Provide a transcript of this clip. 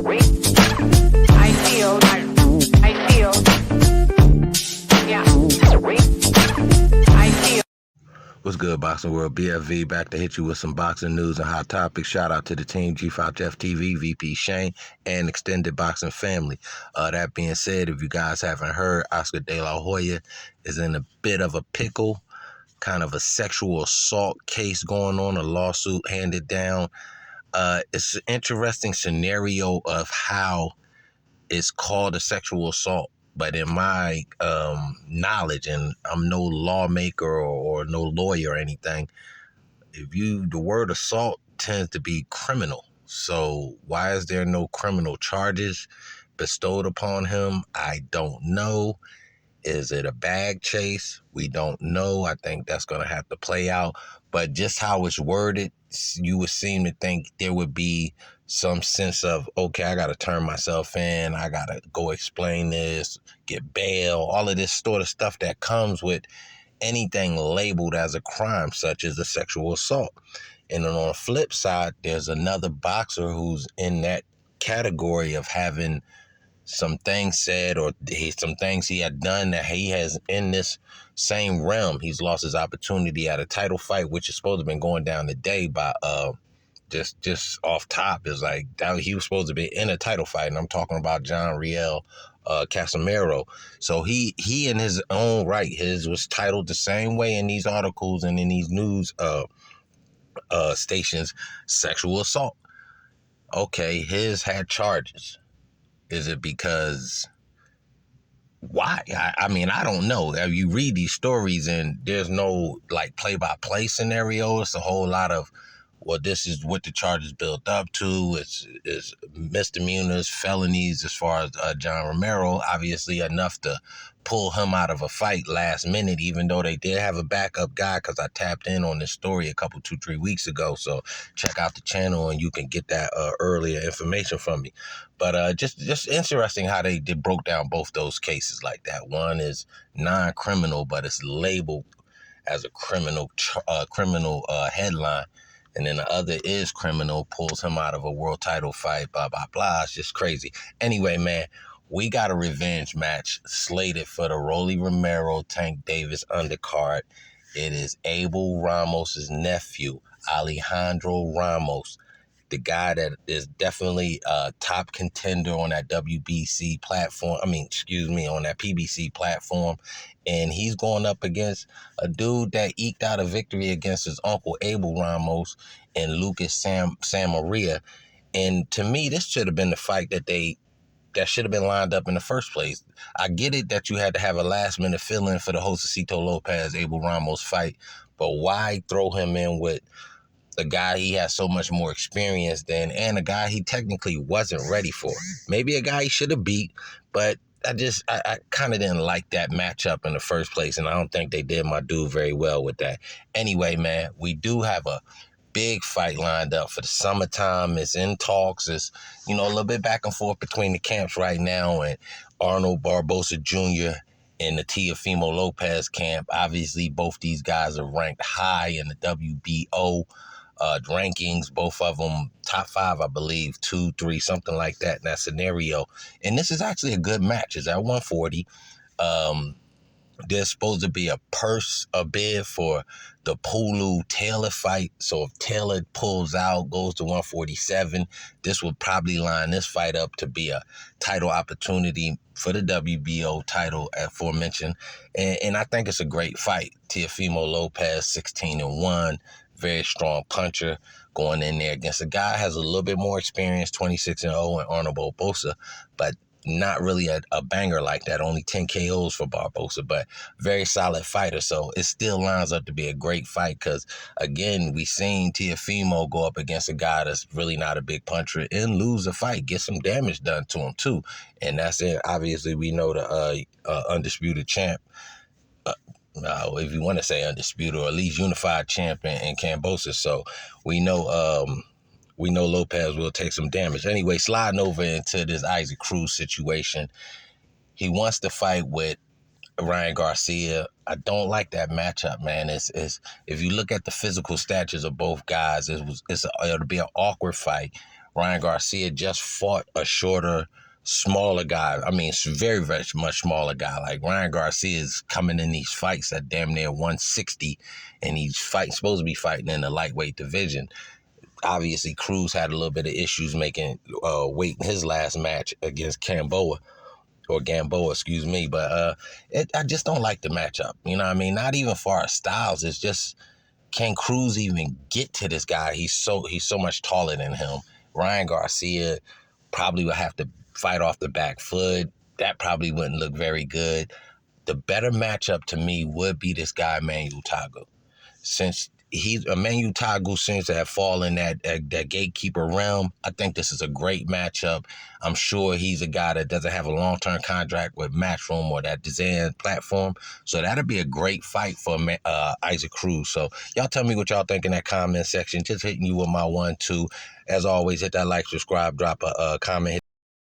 I feel, yeah. I feel. What's good, Boxing World? BFV back to hit you with some boxing news and hot topics. Shout out to the team, G5F TV, VP Shane, and extended boxing family. That being said, if you guys haven't heard, Oscar De La Hoya is in a bit of a pickle, kind of a sexual assault case going on, a lawsuit handed down. It's an interesting scenario of how it's called a sexual assault. But in my knowledge, and I'm no lawmaker or no lawyer or anything, the word assault tends to be criminal. So why is there no criminal charges bestowed upon him? I don't know. Is it a bag chase? We don't know. I think that's going to have to play out. But just how it's worded, you would seem to think there would be some sense of, okay, I got to turn myself in. I got to go explain this, get bail, all of this sort of stuff that comes with anything labeled as a crime, such as a sexual assault. And then on the flip side, there's another boxer who's in that category of having some things said or some things he had done that he has in this same realm. He's lost his opportunity at a title fight, which is supposed to have been going down today by just off top is like that he was supposed to be in a title fight, and I'm talking about John Riel Casimero. So he in his own right, his was titled the same way in these articles and in these news stations, sexual assault. Okay, his had charges. Is it because why? I mean, I don't know. You read these stories and there's no like play-by-play scenario. It's a whole lot of, well, this is what the charges built up to. It's misdemeanors, felonies as far as John Romero, obviously enough to pull him out of a fight last minute, even though they did have a backup guy, because I tapped in on this story a couple, 2-3 weeks ago. So check out the channel and you can get that earlier information from me. But just interesting how they broke down both those cases like that. One is non-criminal, but it's labeled as a criminal headline. And then the other is criminal, pulls him out of a world title fight, blah, blah, blah. It's just crazy. Anyway, man, we got a revenge match slated for the Rolly Romero Tank Davis undercard. It is Abel Ramos' nephew, Alejandro Ramos, the guy that is definitely a top contender on that WBC platform. On that PBC platform. And he's going up against a dude that eked out a victory against his uncle Abel Ramos and Lucas Samaria. And to me, this should have been the fight that should have been lined up in the first place. I get it that you had to have a last-minute fill-in for the Josecito Lopez Abel Ramos fight, but why throw him in with the guy he has so much more experience than, and a guy he technically wasn't ready for? Maybe a guy he should have beat, but I kind of didn't like that matchup in the first place, and I don't think they did my dude very well with that. Anyway, man, we do have a big fight lined up for the summertime. It's in talks. It's, a little bit back and forth between the camps right now, and Arnold Barbosa Jr. and the Teofimo Lopez camp. Obviously, both these guys are ranked high in the WBO rankings, both of them top 5, I believe, 2, 3, something like that in that scenario. And this is actually a good match. It's at 140. There's supposed to be a bid for the Pulu Taylor fight. So if Taylor pulls out, goes to 147, this would probably line this fight up to be a title opportunity for the WBO title, aforementioned. And I think it's a great fight. Teofimo Lopez, 16-1, very strong puncher, going in there against a guy has a little bit more experience, 26-0, and Arnold Barbosa, but not really a banger like that. Only 10 KOs for Barbosa, but very solid fighter. So it still lines up to be a great fight because, again, we seen Teofimo go up against a guy that's really not a big puncher and lose a fight, get some damage done to him too. And that's it. Obviously, we know the undisputed champ, if you want to say undisputed, or at least unified champion in Kambosos. So we know Lopez will take some damage. Anyway, sliding over into this Isaac Cruz situation. He wants to fight with Ryan Garcia. I don't like that matchup, man. It's if you look at the physical statures of both guys, it'll be an awkward fight. Ryan Garcia just fought a shorter, smaller guy. I mean, it's very, very much smaller guy. Like Ryan Garcia is coming in these fights at damn near 160, and he's supposed to be fighting in the lightweight division. Obviously, Cruz had a little bit of issues making weight in his last match against Gamboa, excuse me. But I just don't like the matchup. You know what I mean? Not even for our styles. It's just, can Cruz even get to this guy? He's so much taller than him. Ryan Garcia probably would have to fight off the back foot. That probably wouldn't look very good. The better matchup to me would be this guy, Manuel Tagu. Since Manuel Tagu seems to have fallen that gatekeeper realm, I think this is a great matchup. I'm sure he's a guy that doesn't have a long-term contract with Matchroom or that DAZN platform. So that'll be a great fight for Isaac Cruz. So y'all tell me what y'all think in that comment section. Just hitting you with my 1-2. As always, hit that like, subscribe, drop a comment.